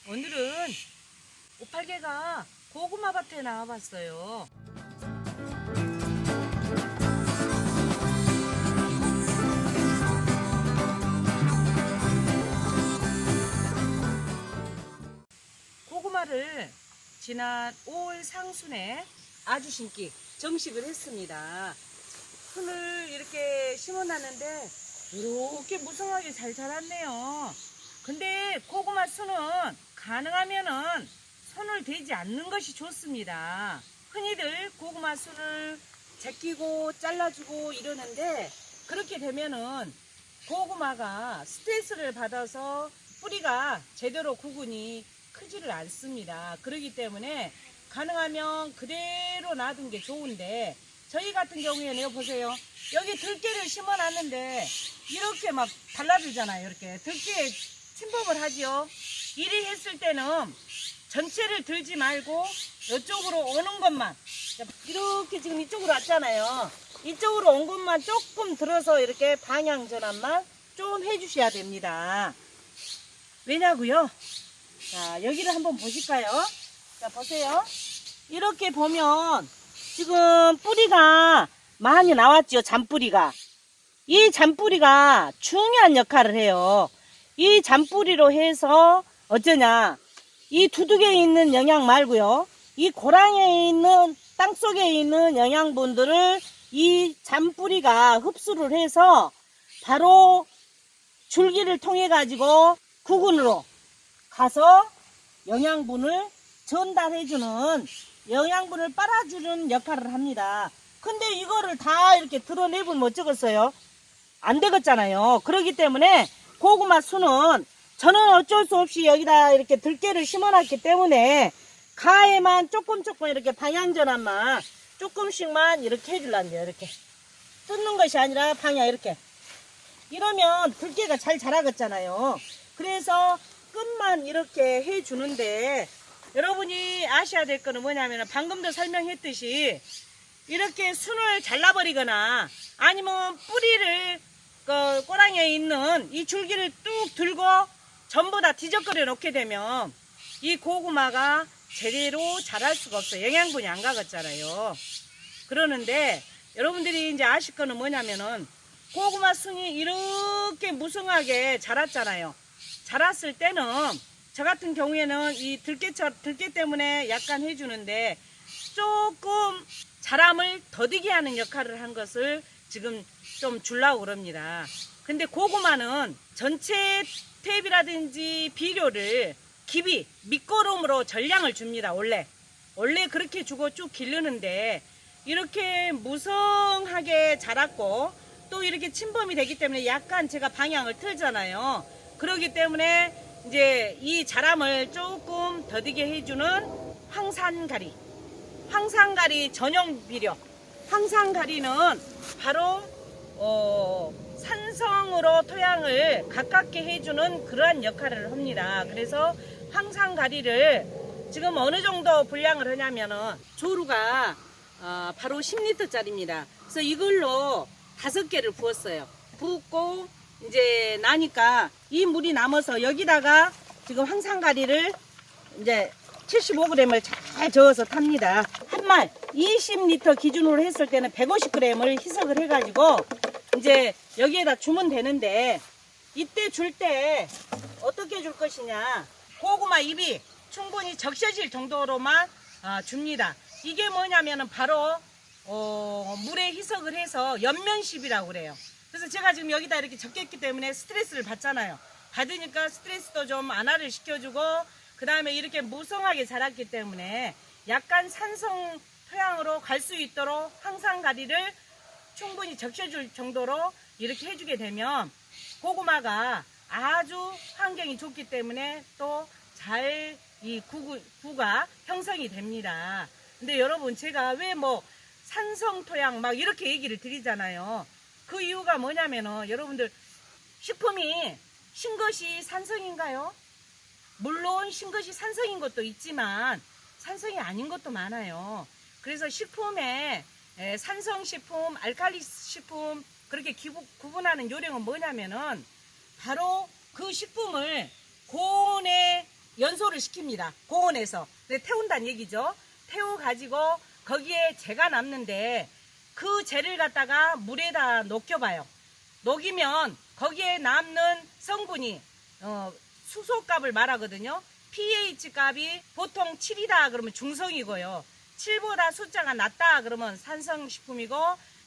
오늘은 오팔개가 고구마 밭에 나와봤어요. 고구마를 지난 5월 상순에 아주 심기 정식을 했습니다. 순을 이렇게 심어놨는데 이렇게 무성하게 잘 자랐네요. 근데 고구마 순은 가능하면은 손을 대지 않는 것이 좋습니다. 흔히들 고구마 순을 제끼고 잘라주고 이러는데 그렇게 되면은 고구마가 스트레스를 받아서 뿌리가 제대로 구근이 크지를 않습니다. 그렇기 때문에 가능하면 그대로 놔둔 게 좋은데 저희 같은 경우에는 여기 보세요. 여기 들깨를 심어놨는데 이렇게 막 달라들잖아요. 이렇게 들깨에 침범을 하지요. 이리 했을 때는 전체를 들지 말고 이쪽으로 오는 것만 이렇게 지금 이쪽으로 왔잖아요. 이쪽으로 온 것만 조금 들어서 이렇게 방향 전환만 좀 해주셔야 됩니다. 왜냐고요? 자, 여기를 한번 보실까요? 자, 보세요. 이렇게 보면 지금 뿌리가 많이 나왔죠. 잔뿌리가. 이 잔뿌리가 중요한 역할을 해요. 이 잔뿌리로 해서 어쩌냐, 이 두둑에 있는 영양 말고요, 이 고랑에 있는 땅속에 있는 영양분들을 이 잔뿌리가 흡수를 해서 바로 줄기를 통해 가지고 구근으로 가서 영양분을 전달해주는, 영양분을 빨아주는 역할을 합니다. 근데 이거를 다 이렇게 드러내보면 어쩌겠어요? 안 되겠잖아요. 그렇기 때문에 고구마 순은 저는 어쩔 수 없이 여기다 이렇게 들깨를 심어놨기 때문에 가에만 조금 이렇게 방향 전환만 조금씩만 이렇게 해줄란데요. 이렇게 뜯는 것이 아니라 방향 이렇게. 이러면 들깨가 잘 자라겠잖아요. 그래서 끝만 이렇게 해주는데 여러분이 아셔야 될 거는 뭐냐면 방금도 설명했듯이 이렇게 순을 잘라버리거나 아니면 뿌리를 꼬랑에 있는 이 줄기를 뚝 들고 전부 다 뒤적거려 놓게 되면 이 고구마가 제대로 자랄 수가 없어요. 영양분이 안 가겠잖아요. 그러는데 여러분들이 이제 아실 거는 뭐냐면은 고구마 순이 이렇게 무성하게 자랐잖아요. 자랐을 때는 저 같은 경우에는 이 들깨 때문에 약간 해주는데 조금 자람을 더디게 하는 역할을 한 것을 지금 좀 주려고 그럽니다. 근데 고구마는 전체 탭이라든지 비료를 깊이 밑거름으로 전량을 줍니다. 원래 그렇게 주고 쭉 기르는데 이렇게 무성하게 자랐고 또 이렇게 침범이 되기 때문에 약간 제가 방향을 틀잖아요. 그렇기 때문에 이제 이 자람을 조금 더디게 해주는 황산가리 전용 비료. 황산가리는 바로 산성으로 토양을 가깝게 해주는 그러한 역할을 합니다. 그래서 황산가리를 지금 어느 정도 분량을 하냐면은 조루가 바로 10L 짜리입니다. 그래서 이걸로 5개를 부었어요. 붓고 이제 나니까 이 물이 남아서 여기다가 지금 황산가리를 이제 75g을 잘 저어서 탑니다. 한 말 20L 기준으로 했을 때는 150g을 희석을 해가지고 이제 여기에다 주면 되는데 이때 줄 때 어떻게 줄 것이냐, 고구마 잎이 충분히 적셔질 정도로만 줍니다. 이게 뭐냐면은 바로 물에 희석을 해서 연면십이라고 그래요. 그래서 제가 지금 여기다 이렇게 적겠기 때문에 스트레스를 받잖아요. 받으니까 스트레스도 좀 완화를 시켜주고 그 다음에 이렇게 무성하게 자랐기 때문에 약간 산성 토양으로 갈 수 있도록 황산가리를 충분히 적셔줄 정도로 이렇게 해주게 되면 고구마가 아주 환경이 좋기 때문에 또 잘 이 구가 형성이 됩니다. 근데 여러분, 제가 왜 뭐 산성 토양 막 이렇게 얘기를 드리잖아요. 그 이유가 뭐냐면은 여러분들, 식품이 신 것이 산성인가요? 물론 신 것이 산성인 것도 있지만 산성이 아닌 것도 많아요. 그래서 식품에 산성식품, 알칼리식품 그렇게 구분하는 요령은 뭐냐면은 바로 그 식품을 고온에 연소를 시킵니다. 공원에서. 네, 태운다는 얘기죠. 태워가지고 거기에 재가 남는데 그 재를 갖다가 물에다 녹여봐요. 녹이면 거기에 남는 성분이 수소값을 말하거든요. pH 값이 보통 7이다 그러면 중성이고요. 7보다 숫자가 낮다 그러면 산성식품이고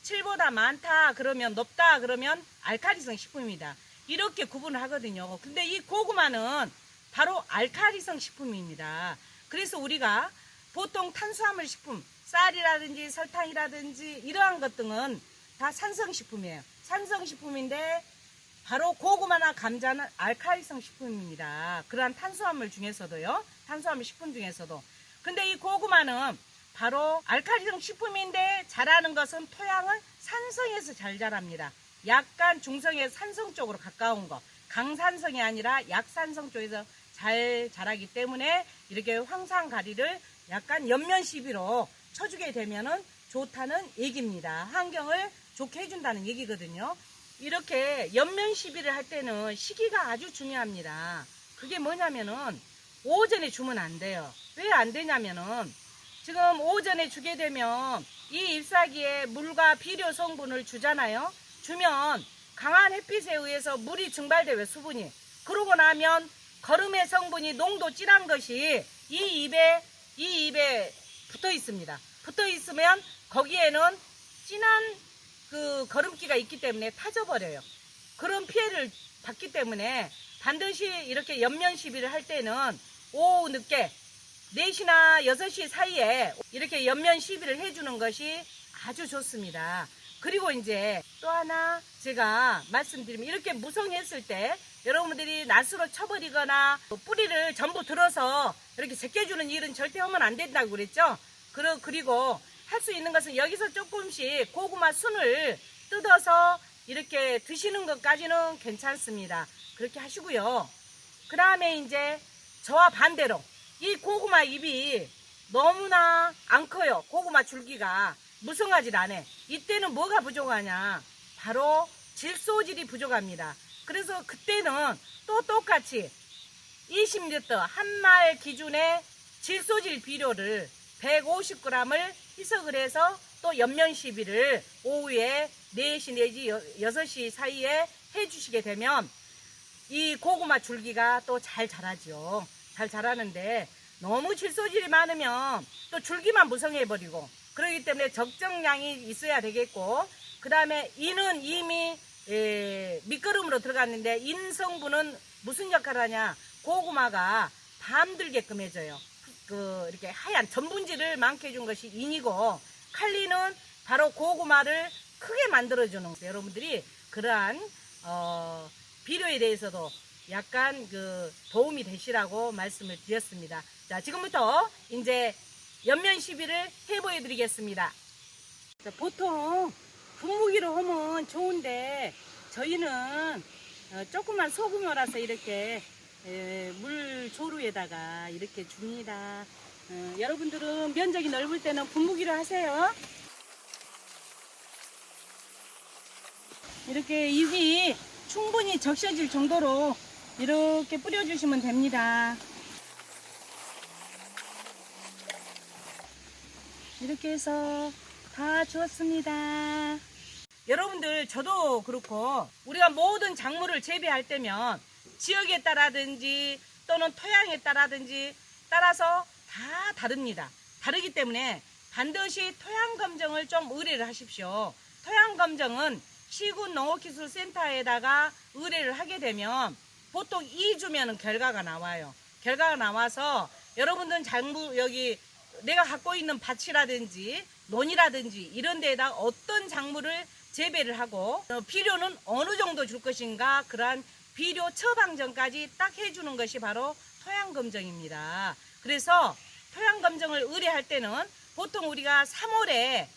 7보다 많다 그러면 높다 그러면 알칼리성 식품입니다. 이렇게 구분을 하거든요. 근데 이 고구마는 바로 알칼리성 식품입니다. 그래서 우리가 보통 탄수화물 식품, 쌀이라든지 설탕이라든지 이러한 것들은 다 산성식품이에요. 산성식품인데 바로 고구마나 감자는 알칼리성 식품입니다. 그러한 탄수화물 중에서도요. 탄수화물 식품 중에서도. 근데 이 고구마는 바로 알칼리성 식품인데 자라는 것은 토양을 산성에서 잘 자랍니다. 약간 중성에서 산성 쪽으로 가까운 거. 강산성이 아니라 약산성 쪽에서 잘 자라기 때문에 이렇게 황산가리를 약간 옆면 시비로 쳐주게 되면은 좋다는 얘기입니다. 환경을 좋게 해준다는 얘기거든요. 이렇게 옆면 시비를 할 때는 시기가 아주 중요합니다. 그게 뭐냐면은 오전에 주면 안 돼요. 왜 안 되냐면은 지금 오전에 주게 되면 이 잎사귀에 물과 비료 성분을 주잖아요. 주면 강한 햇빛에 의해서 물이 증발돼요. 수분이. 그러고 나면 거름의 성분이 농도 진한 것이 이 잎에 붙어 있습니다. 붙어 있으면 거기에는 진한 그 거름기가 있기 때문에 타져버려요. 그런 피해를 받기 때문에 반드시 이렇게 옆면 시비를 할 때는 오후 늦게 4시나 6시 사이에 이렇게 옆면 시비를 해주는 것이 아주 좋습니다. 그리고 이제 또 하나 제가 말씀드리면 이렇게 무성했을 때 여러분들이 낫으로 쳐버리거나 뿌리를 전부 들어서 이렇게 제껴주는 일은 절대 하면 안 된다고 그랬죠. 그리고 할 수 있는 것은 여기서 조금씩 고구마 순을 뜯어서 이렇게 드시는 것까지는 괜찮습니다. 그렇게 하시고요. 그 다음에 이제 저와 반대로 이 고구마 잎이 너무나 안 커요. 고구마 줄기가 무성하지 않아. 이때는 뭐가 부족하냐? 바로 질소질이 부족합니다. 그래서 그때는 또 똑같이 20리터 한 말 기준의 질소질 비료를 150g을 희석을 해서 또 옆면 시비를 오후에 4시 내지 6시 사이에 해주시게 되면 이 고구마 줄기가 또 잘 자라죠. 잘 자라는데 너무 질소질이 많으면 또 줄기만 무성해버리고 그렇기 때문에 적정량이 있어야 되겠고 그 다음에 인은 이미 밑거름으로 들어갔는데 인 성분은 무슨 역할을 하냐. 고구마가 밤들게끔 해줘요. 이렇게 하얀 전분질을 많게 해준 것이 인이고 칼리는 바로 고구마를 크게 만들어주는 거예요. 여러분들이 그러한 비료에 대해서도 약간 도움이 되시라고 말씀을 드렸습니다. 자, 지금부터 이제 옆면 시비를 해보여 드리겠습니다. 보통 분무기로 하면 좋은데 저희는 조그만 소규모라서 이렇게 물 조루에다가 이렇게 줍니다. 여러분들은 면적이 넓을 때는 분무기로 하세요. 이렇게 잎이 충분히 적셔질 정도로 이렇게 뿌려주시면 됩니다. 이렇게 해서 다 주었습니다. 여러분들 저도 그렇고 우리가 모든 작물을 재배할 때면 지역에 따라든지 또는 토양에 따라든지 따라서 다 다릅니다. 다르기 때문에 반드시 토양 검정을 좀 의뢰를 하십시오. 토양 검정은 시군 농업기술센터에다가 의뢰를 하게 되면 보통 2주면 결과가 나와요. 결과가 나와서 여러분들은 작물 여기 내가 갖고 있는 밭이라든지 논이라든지 이런 데에다 어떤 작물을 재배를 하고 비료는 어느 정도 줄 것인가 그러한 비료 처방전까지 딱 해주는 것이 바로 토양검정입니다. 그래서 토양검정을 의뢰할 때는 보통 우리가 3월에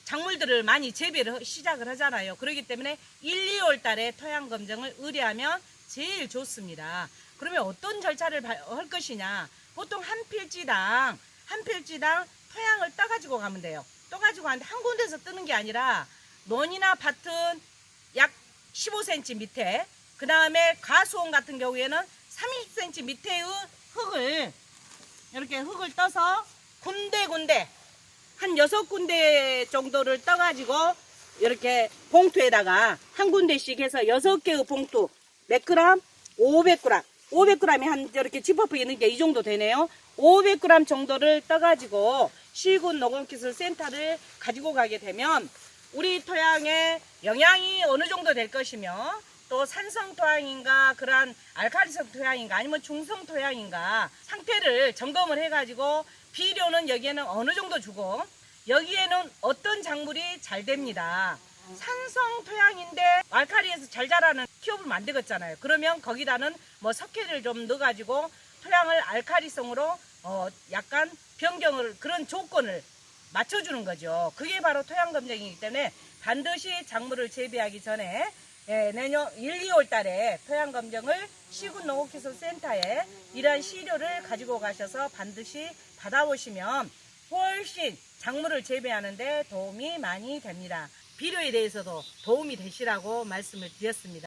작물들을 많이 재배를 시작을 하잖아요. 그렇기 때문에 1, 2월 달에 토양검정을 의뢰하면 제일 좋습니다. 그러면 어떤 절차를 할 것이냐. 보통 한 필지당 토양을 떠가지고 가면 돼요. 떠가지고 가는데 한 군데서 뜨는 게 아니라 논이나 밭은 약 15cm 밑에 그 다음에 가수원 같은 경우에는 30cm 밑에의 흙을 이렇게 흙을 떠서 군데군데 한 6군데 정도를 떠가지고 이렇게 봉투에다가 한 군데씩 해서 6개의 봉투 몇 그램? 500g. 500g이 한 이렇게 지퍼프 있는 게 이 정도 되네요. 500g 정도를 떠가지고 시군 농업기술 센터를 가지고 가게 되면 우리 토양에 영양이 어느 정도 될 것이며 또 산성 토양인가 그러한 알칼리성 토양인가 아니면 중성 토양인가 상태를 점검을 해가지고 비료는 여기에는 어느 정도 주고 여기에는 어떤 작물이 잘 됩니다. 산성 토양인데 알칼리에서 잘 자라는 키업을 만들었잖아요. 그러면 거기다는 뭐 석회를 좀 넣어가지고 토양을 알칼리성으로 약간 변경을 그런 조건을 맞춰주는 거죠. 그게 바로 토양 검정이기 때문에 반드시 작물을 재배하기 전에 내년 1, 2월 달에 토양 검정을 시군 농업기술센터에 이러한 시료를 가지고 가셔서 반드시 받아보시면 훨씬 작물을 재배하는데 도움이 많이 됩니다. 비료에 대해서도 도움이 되시라고 말씀을 드렸습니다.